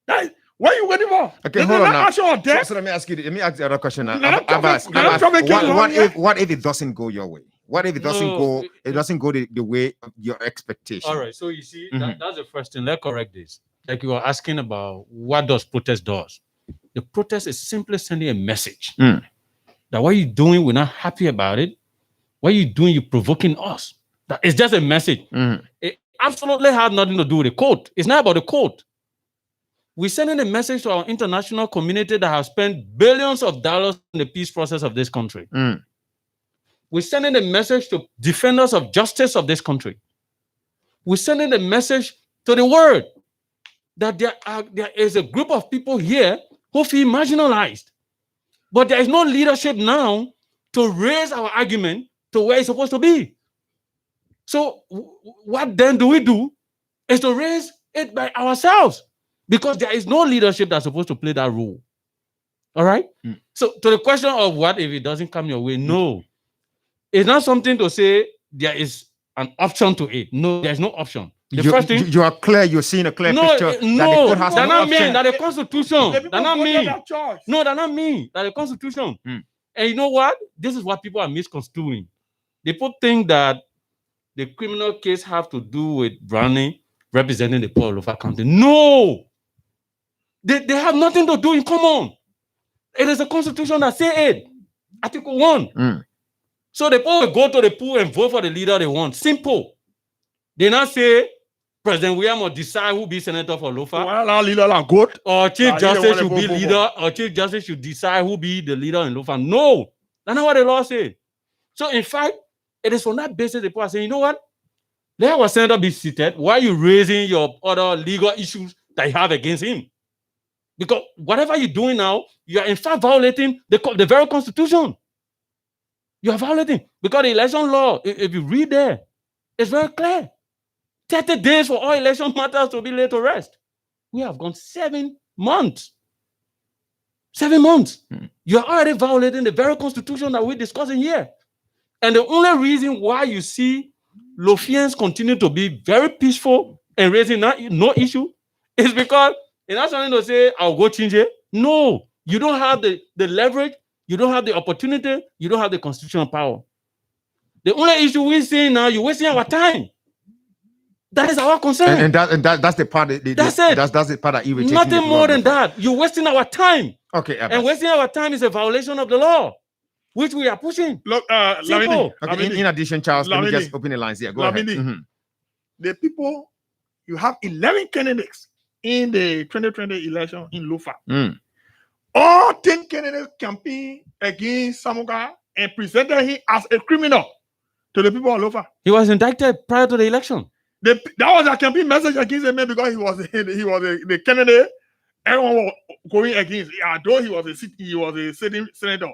That is, what are you waiting for? Okay, hold on now. So let me ask you the other question. What if it doesn't go your way? What if it doesn't go the way of your expectation? All right. So you see, that's the first thing. Let's correct this. Like you were asking about what does protest does. The protest is simply sending a message that what you're doing, we're not happy about it. What you're doing, you're provoking us. That it's just a message. It absolutely has nothing to do with the court. It's not about the court. We're sending a message to our international community that has spent billions of dollars in the peace process of this country. We're sending a message to defenders of justice of this country. We're sending a message to the world that there is a group of people here who feel marginalized. But there is no leadership now to raise our argument to where it's supposed to be. So what then do we do is to raise it by ourselves because there is no leadership that's supposed to play that role. All right? So to the question of what if it doesn't come your way, no. It's not something to say there is an option to it. No, there's no option. First thing, you are clear. You're seeing a clear picture. No, that does not mean that the Constitution. That not mean. No, that not mean that the Constitution. And you know what? This is what people are misconstruing. People think that the criminal case have to do with Brownie representing the poor of Lofa County. No, they have nothing to do in common. It is a Constitution that say it. Article 1. So the people will go to the pool and vote for the leader they want. Simple. They not say President William will decide who be senator for Lofa. Or Chief Justice should be leader, or Chief Justice should decide who be the leader in Lofa. No, that's not what the law says. So in fact, it is on that basis the people are saying, you know what? Let our senator be seated. Why are you raising your other legal issues that you have against him? Because whatever you're doing now, you are in fact violating the very Constitution. You are violating. Because the election law, if you read there, it's very clear. 30 days for all election matters to be laid to rest. We have gone 7 months. 7 months. You are already violating the very Constitution that we're discussing here. And the only reason why you see Lofians continue to be very peaceful and raising no issue is because it's not something to say, I'll go change it. No, you don't have the leverage, you don't have the opportunity, you don't have the constitutional power. The only issue we're seeing now, you're wasting our time. That is our concern. And that's the part. That's it. That's the part that irritates me. Nothing more than that. You're wasting our time. Okay. And wasting our time is a violation of the law. which we are pushing. Look, Simple. Okay, in addition, Charles, let me Lamidi. just open the lines here. Go ahead. Lamidi. Mhm. The people, you have 11 candidates in the 2020 election in Lofa. Mm. All 10 candidates campaign against Samuka and presented him as a criminal to the people of Lofa. He was indicted prior to the election. That was a campaign message against him because he was the candidate everyone was going against. Although he was a sitting senator,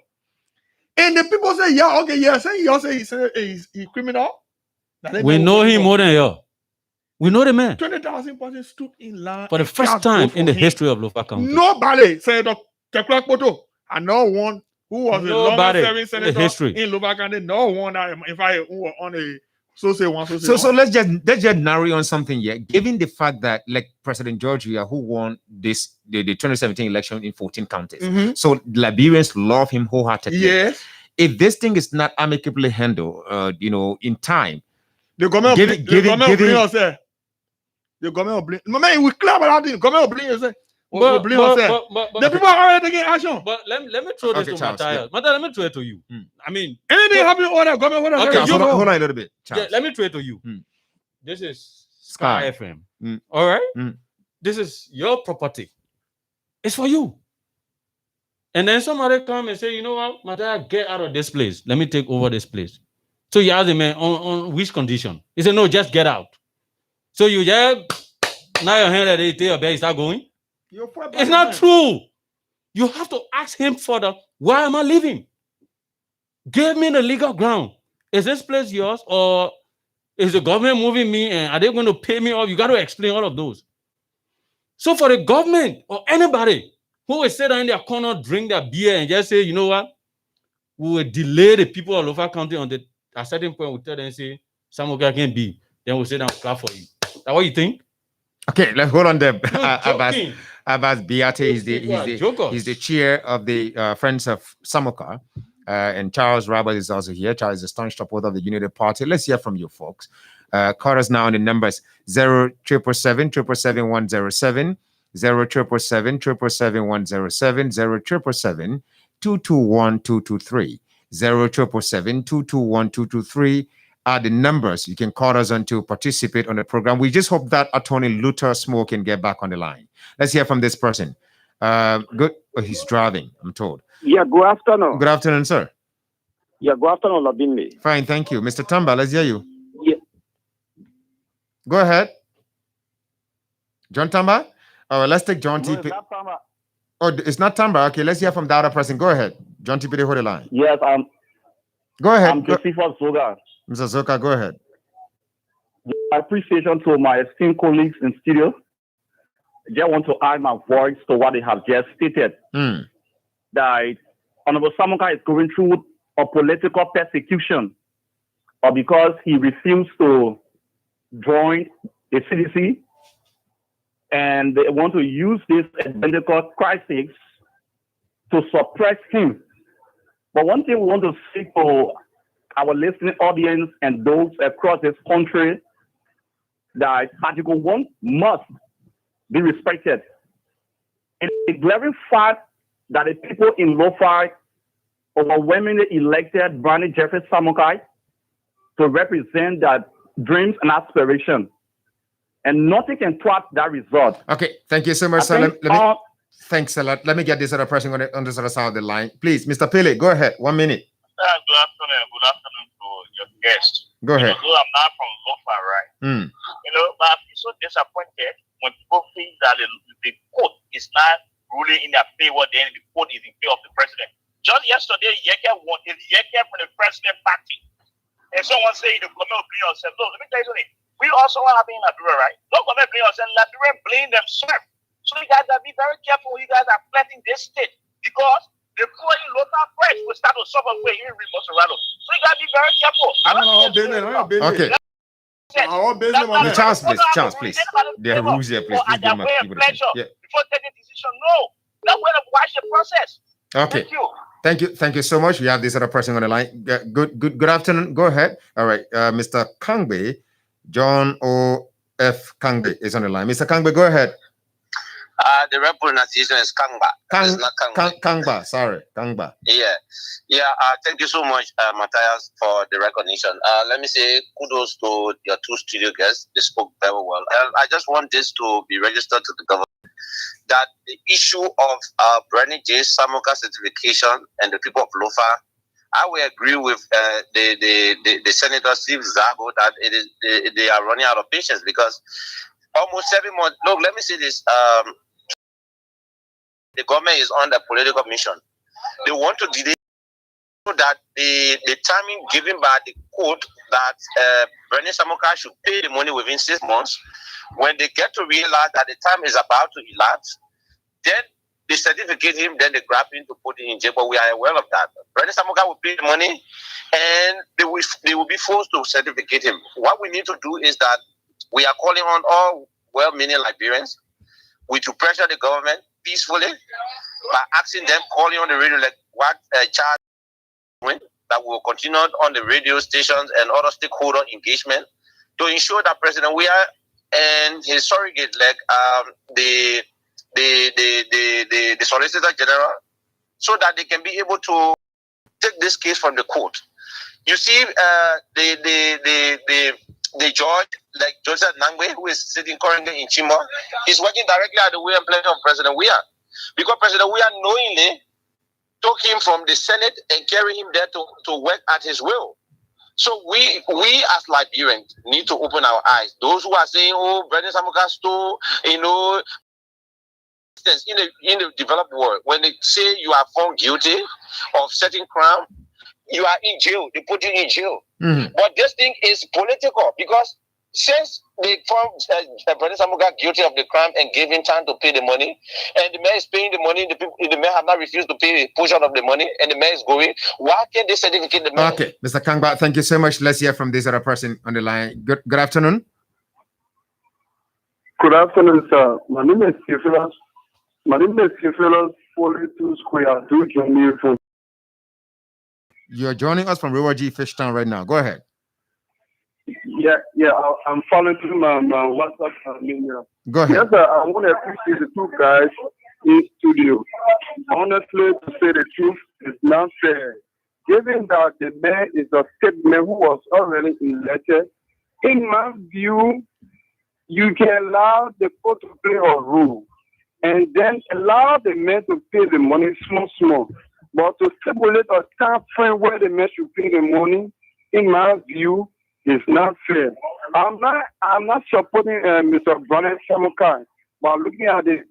and the people say, "Yeah, okay, yeah." Say he also he's criminal. We know him more than you. We know the man 20,000 persons stood in line for the and first cast time vote in for the him. history of Lofa County. Nobody, Senator Kekwak Poto, and no one who was the longest Nobody serving in the senator history. in Lofa County. No one that in fact who was on a So let's just narrow on something here. Given the fact that like President George Weah, who won the 2017 election in 14 counties, Mhm. so Liberians love him wholeheartedly. Yes, If this thing is not amicably handled, in time, the government Give will it- blame- give the it- government give will it- blame us. The government will blame. Man, we clear about that. The government will blame us. Will blame us. The people are already taking action. But let me throw this Okay, to Charles, Matthias. Matthias, let me throw it to you. Mm. I mean, Anything happen on that government? What Okay, Charles, you hold go. on a little bit. yeah, Charles. let me throw it to you. Mm. This is Sky. Sky FM. Mm. All right? Mm. This is your property. It's for you. And then somebody come and say, you know what, Matthias, get out of this place. Let me take over this place. So you ask the man on which condition? He said, no, just get out. So you just now your hand that your bed start going. It's not true. You have to ask him further, why am I leaving? Give me the legal ground. Is this place yours or is the government moving me and are they going to pay me off? You got to explain all of those. So for the government or anybody who will sit down in their corner, drink their beer and just say, you know what, we will delay the people of Lofa County on a certain point, we'll tell them, say, Samuka can be, then we'll sit down and clap for you. That's what you think? Okay, let's hold on there. You're joking. Abbas Biate is People are he's jokers. the chair of the Friends of Samuka. And Charles Robert is also here. Charles is a staunch supporter of the United Party. Let's hear from you folks. Call us now on the numbers 0777 777 107, 0777 777 107, 0777 221 223, 0777 221 223 are the numbers you can call us on to participate on the program. We just hope that Attorney Luther Smoke can get back on the line. Let's hear from this person. Good. Oh, he's driving, I'm told. Yeah, good afternoon. Good afternoon, sir. Yeah, good afternoon, Labinli. Fine, thank you. Mr. Tamba, let's hear you. Yeah. Go ahead. John Tamba? All right, let's take John No, TP. it's not Tamba. Oh, it's not Tamba. Okay, let's hear from the other person. Go ahead. John TP, hold the line. Yes, Go ahead. I'm Josephus Zoga. Mr. Zoka, go ahead. Appreciation to my esteemed colleagues in studio. I just want to add my voice to what they have just stated. Mm. That Honorable Samuka is going through a political persecution or because he refused to join the CDC and they want to use this identical crisis to suppress him. But one thing we want to say to our listening audience and those across this country that Article 1 must be respected. It's a glaring fact that the people in Lofa overwhelmingly elected Brandon Jeffrey Samukai to represent their dreams and aspirations. And nothing can thwart that result. Okay, thank you so much, I sir. think Thanks a lot. Let me get this other person on this other side of the line. Please, Mr. Pele, go ahead. 1 minute. Good afternoon. Good afternoon to your guest. Go ahead. Although I'm not from Lofa, right? Mm. But I feel so disappointed when people think that the court is not ruling in their favor, then the court is in favor of the president. Just yesterday, Yeke won. It's Yeke from the president party. And someone say the government will blame yourself. No, let me tell you something. We also want to be in Liberia, right? No government blame yourself. Liberia blame themselves. So you guys gotta be very careful when you guys are planting this state because the poor in local press will start to suffer where you read Moserado. So you gotta be very careful. Okay. Charles, please. There are rules here, please. Please give my people the chance. Yeah. Before taking decision, no. That's when to watch the process. Okay. Thank you. Thank you so much. We have this other person on the line. Good afternoon. Go ahead. All right. Mr. Kangbe, John O. F. Kangbe is on the line. Mr. Kangbe, go ahead. The right pronunciation is Kangba. It's not Kangba. Kangba, sorry, Kangba. Yeah. Thank you so much, Matthias, for the recognition. Let me say kudos to your two studio guests. They spoke very well. I just want this to be registered to the government that the issue of Bernie J. Samuka certification and the people of Lofa, I will agree with the Senator Steve Zago that they are running out of patience because almost 7 months. Look, let me say this. The government is on the political mission. They want to delay so that the timing given by the court that Bernie Samuka should pay the money within 6 months, when they get to realize that the time is about to elapse, then they certificate him, then they grab him to put him in jail. But we are aware of that. Bernie Samuka will pay the money and they will be forced to certificate him. What we need to do is that we are calling on all well-meaning Liberians to pressure the government peacefully by asking them, calling on the radio, like what charge that will continue on the radio stations and other stakeholder engagement to ensure that President Weah and his surrogate, like the Solicitor General, so that they can be able to take this case from the court. You see, the judge, like Joseph Nangwe, who is sitting currently in Chimba, is working directly at the will and pleasure of President Weah, because President Weah knowingly took him from the Senate and carried him there to work at his will. So we as Liberians need to open our eyes. Those who are saying, "Oh, Bernie Samuka stole," in the developed world, when they say you are found guilty of certain crime, you are in jail. They put you in jail. Mm-hmm. But this thing is political because since they found Bernie Samuka guilty of the crime and gave him time to pay the money, and the man is paying the money, the man have not refused to pay a portion of the money, and the man is going, why can't they certificate the man? Okay, Mr. Kangba, thank you so much. Let's hear from this other person on the line. Good afternoon. Good afternoon, sir. My name is Theophilus. 42 Square, 2 Johnny from. You're joining us from River G Fishtown right now. Go ahead. Yeah, I'm following through my WhatsApp. Go ahead. Yes, sir, I want to appreciate the two guys in studio. Honestly, to say the truth, it's not fair. Given that the man is a statement who was already elected, in my view, you can allow the court to play a role and then allow the man to pay the money small. But to stipulate a time frame where the man should pay the money, in my view, is not fair. I'm not supporting Mr. Bernie Samuka, but looking at the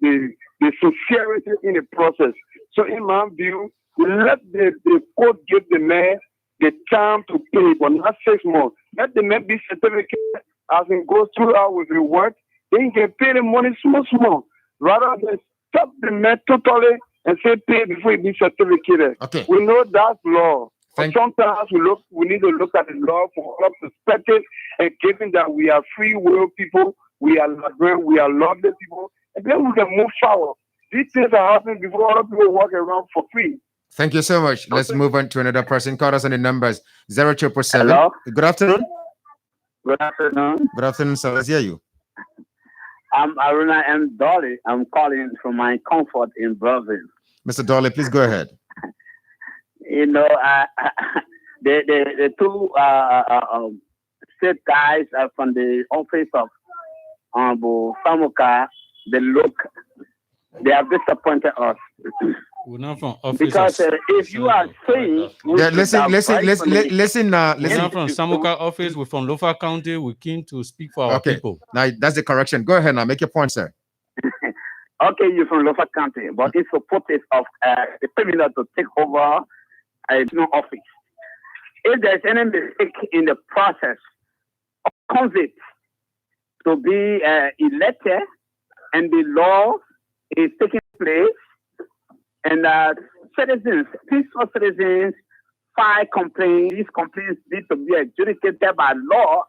sincerity in the process. So in my view, let the court give the man the time to pay, but not 6 months. Let the man be certificated as he goes throughout with the work. Then he can pay the money small, rather than stop the man totally and say pay before he be certificated. Okay. We know that's law. But sometimes we need to look at the law from all perspectives, and given that we are free will people, we are lovely people, and then we can move forward. These things are happening before other people walk around for free. Thank you so much. Let's move on to another person. Call us on the numbers 0247. Hello. Good afternoon. Good afternoon. Good afternoon, sir. Let's hear you. I'm Aruna M. Dolly. I'm calling from my comfort in Brooklyn. Mr. Dolly, please go ahead. You know, the two state guys from the office of Samuka, they have disappointed us. We're not from office. Because if you are saying, listen. We're not from Samuka office. We're from Lofa County. We came to speak for our people. Now that's the correction. Go ahead now. Make your point, sir. Okay, you're from Lofa County, but it's supportive of the criminal to take over a new office. If there's any mistake in the process of convict to be elected and the law is taking place, and citizens, peaceful citizens, file complaints, these complaints need to be adjudicated by law,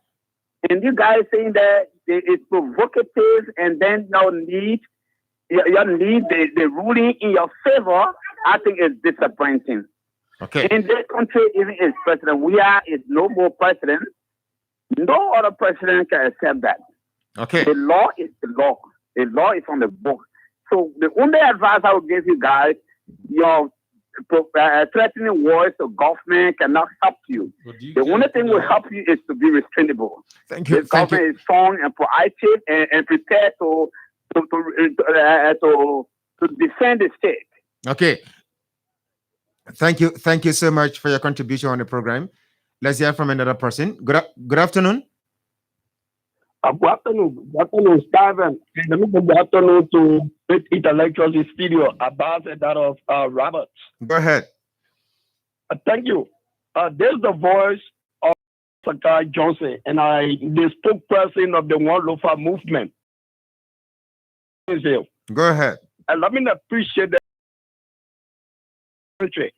and you guys saying that it's provocative and then you need the ruling in your favor, I think it's disappointing. Okay. In this country, even if President Weah is no more president, no other president can accept that. Okay. The law is the law. The law is on the book. So the only advice I would give you guys, your threatening words to government cannot help you. The only thing will help you is to be restrainable. Thank you. The government is strong and proactive and prepared to defend the state. Okay. Thank you so much for your contribution on the program. Let's hear from another person. Good afternoon. Good afternoon, Steven. Good afternoon to Great Intellectuals in Studio, Abbas and that of Roberts. Go ahead. Thank you. This is the voice of Sakai Johnson, and the spokesperson of the One Lofa movement. Go ahead. And let me appreciate the country.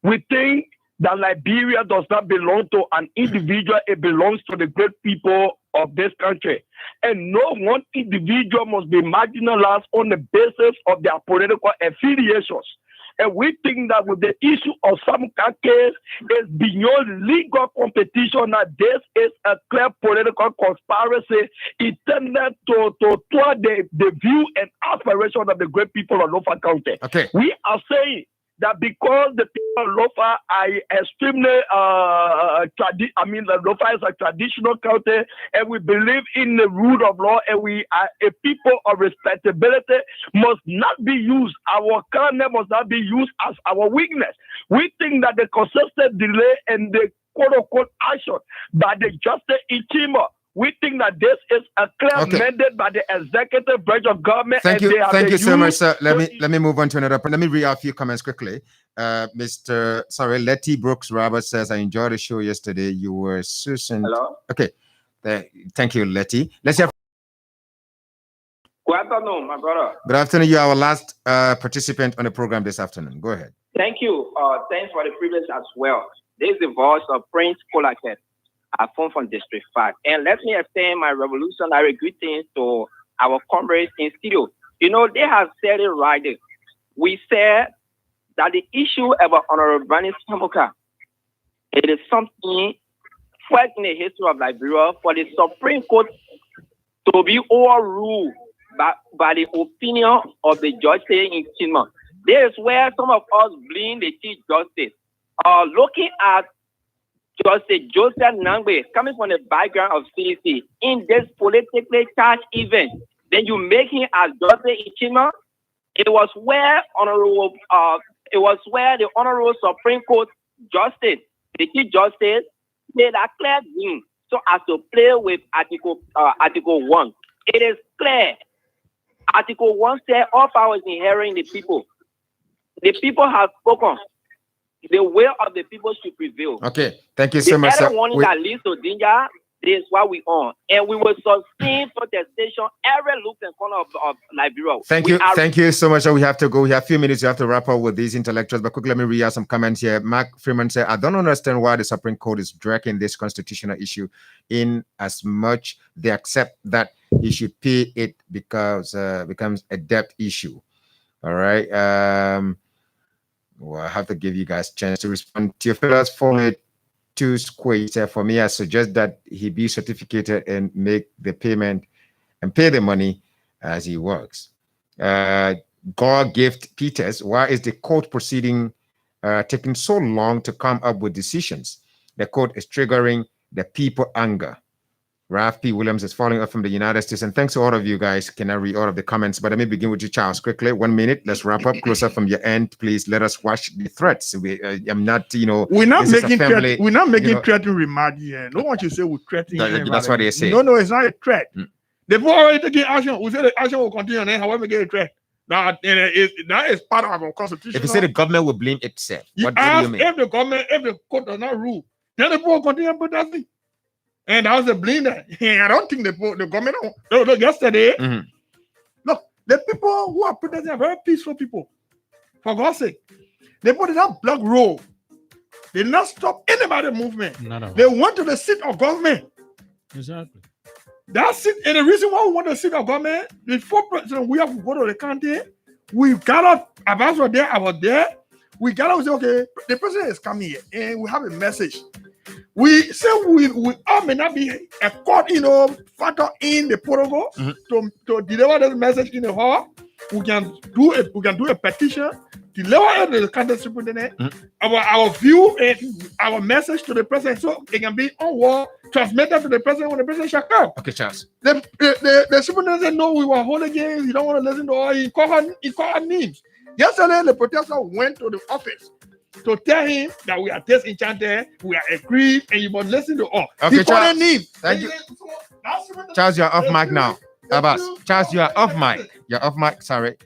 We think that Liberia does not belong to an individual, it belongs to the great people of this country. And no one individual must be marginalized on the basis of their political affiliations. And we think that with the issue of Samuka case is beyond legal competition, that this is a clear political conspiracy intended to thwart the view and aspiration of the great people of Lofa County. Okay. We are saying that because the people of Lofa are extremely, Lofa is a traditional county, and we believe in the rule of law, and we are a people of respectability, must not be used. Our kindness must not be used as our weakness. We think that the consistent delay and the quote-unquote action by the Justice Ichima, we think that this is a clear mandate by the executive branch of government. Thank you so much, sir. Let me move on to another point. Let me read out a few comments quickly. Letty Brooks Roberts says, I enjoyed the show yesterday. You were Susan. Hello. Okay. Thank you, Letty. Let's have. Good afternoon, my brother. Good afternoon. You are our last participant on the program this afternoon. Go ahead. Thank you. Thanks for the privilege as well. This is the voice of Prince Kolaket. I phone from District 5. And let me extend my revolutionary greetings to our comrades in studio. You know, they have said it right. We said that the issue about Honorable Bernie Samuka, it is something first in the history of Liberia for the Supreme Court to be overruled by the opinion of the judge in Chima. This is where some of us blame the Chief Justice. Looking at Justice Joseph Nangbe coming from the background of CDC in this politically charged event, then you make him as Justice Ichima. It was where the Honorable Supreme Court Justice, the Chief Justice, made a clear thing so as to play with Article 1. It is clear. Article 1 says all power is inherent in the people. The people have spoken. The will of the people should prevail. Okay, thank you so much, sir. The one that leads to danger, this is what we on. And we will sustain protestation every look and corner of Liberia. Thank you so much. So we have to go. We have a few minutes. We have to wrap up with these intellectuals. But quickly, let me read out some comments here. Mark Freeman said, I don't understand why the Supreme Court is dragging this constitutional issue in as much they accept that he should pay it because becomes a debt issue. All right. Well, I have to give you guys a chance to respond. Theophilus Follett to Square said, for me, I suggest that he be certificated and make the payment and pay the money as he works. God Gift Peters, why is the court proceeding taking so long to come up with decisions? The court is triggering the people anger. Ralph P. Williams is following up from the United States. And thanks to all of you guys. Can I read all of the comments? But let me begin with you, Charles, quickly. 1 minute. Let's wrap up. Closer from your end, please. Let us watch the threats. I'm not, we're not making threatening remarks here. No one should say we're threatening. That's what they say. No, it's not a threat. They've already taken action. We say the action will continue, and then however get a threat. That is part of our constitution. If you say the government will blame itself, what do you mean? If the court does not rule, then the people will continue protesting. And that was a blinder. I don't think the government. Look, yesterday, look, the people who are protesting are very peaceful people. For God's sake, they put it on block road. They did not stop anybody movement. They went to the seat of government. Exactly. That's it. And the reason why we want the seat of government, before president, we have to go to the county. We got up. Abbas was there. I was there. We got up and say, okay, the president is coming here, and we have a message. We say we all may not be a court, factor in the protocol to deliver this message in the hall. we can do it. We can do a petition to lower the county superintendent our view and our message to the president, so it can be on wall transmitted to the president when the president shall come. Okay, Charles. The superintendent know we were hooligans. He don't want to listen to all. He call her names. Yesterday, the protester went to the office to tell him that we are disenchanted, we are aggrieved, and you must listen to all. Okay, he called Charles. her names. Thank you. Charles, you're off mic now. Abbas, Charles, you are off mic. You're off mic. Sorry.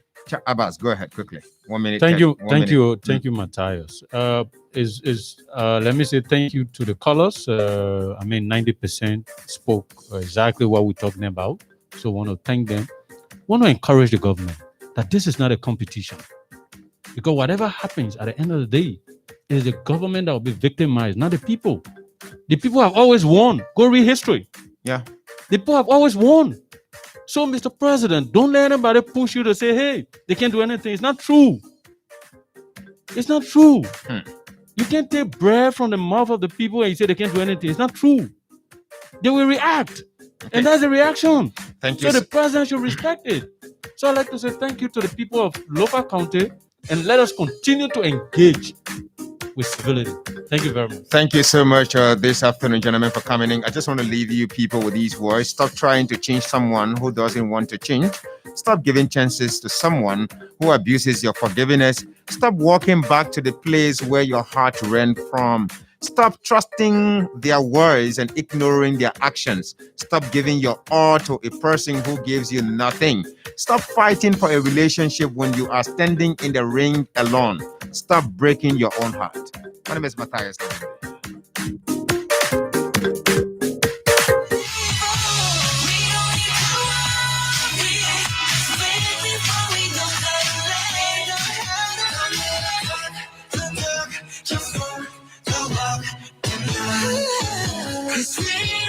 Abbas, go ahead quickly. 1 minute. Thank you, Thank you, Matthias. Let me say thank you to the callers. 90% spoke exactly what we're talking about. So I want to thank them. I want to encourage the government that this is not a competition. Because whatever happens at the end of the day, it is the government that will be victimized, not the people. The people have always won. Go read history. Yeah. The people have always won. So, Mr. President, don't let anybody push you to say, hey, they can't do anything. It's not true. It's not true. You can't take bread from the mouth of the people and you say they can't do anything. It's not true. They will react. Okay. And that's the reaction. Thank you. So the president should respect it. So I'd like to say thank you to the people of Lofa County and let us continue to engage with civility. Thank you very much. Thank you so much this afternoon, gentlemen, for coming in. I just want to leave you people with these words. Stop trying to change someone who doesn't want to change. Stop giving chances to someone who abuses your forgiveness. Stop walking back to the place where your heart ran from. Stop trusting their words and ignoring their actions. Stop giving your all to a person who gives you nothing. Stop fighting for a relationship when you are standing in the ring alone. Stop breaking your own heart. My name is Matthias. Just want to walk in love. 'Cause we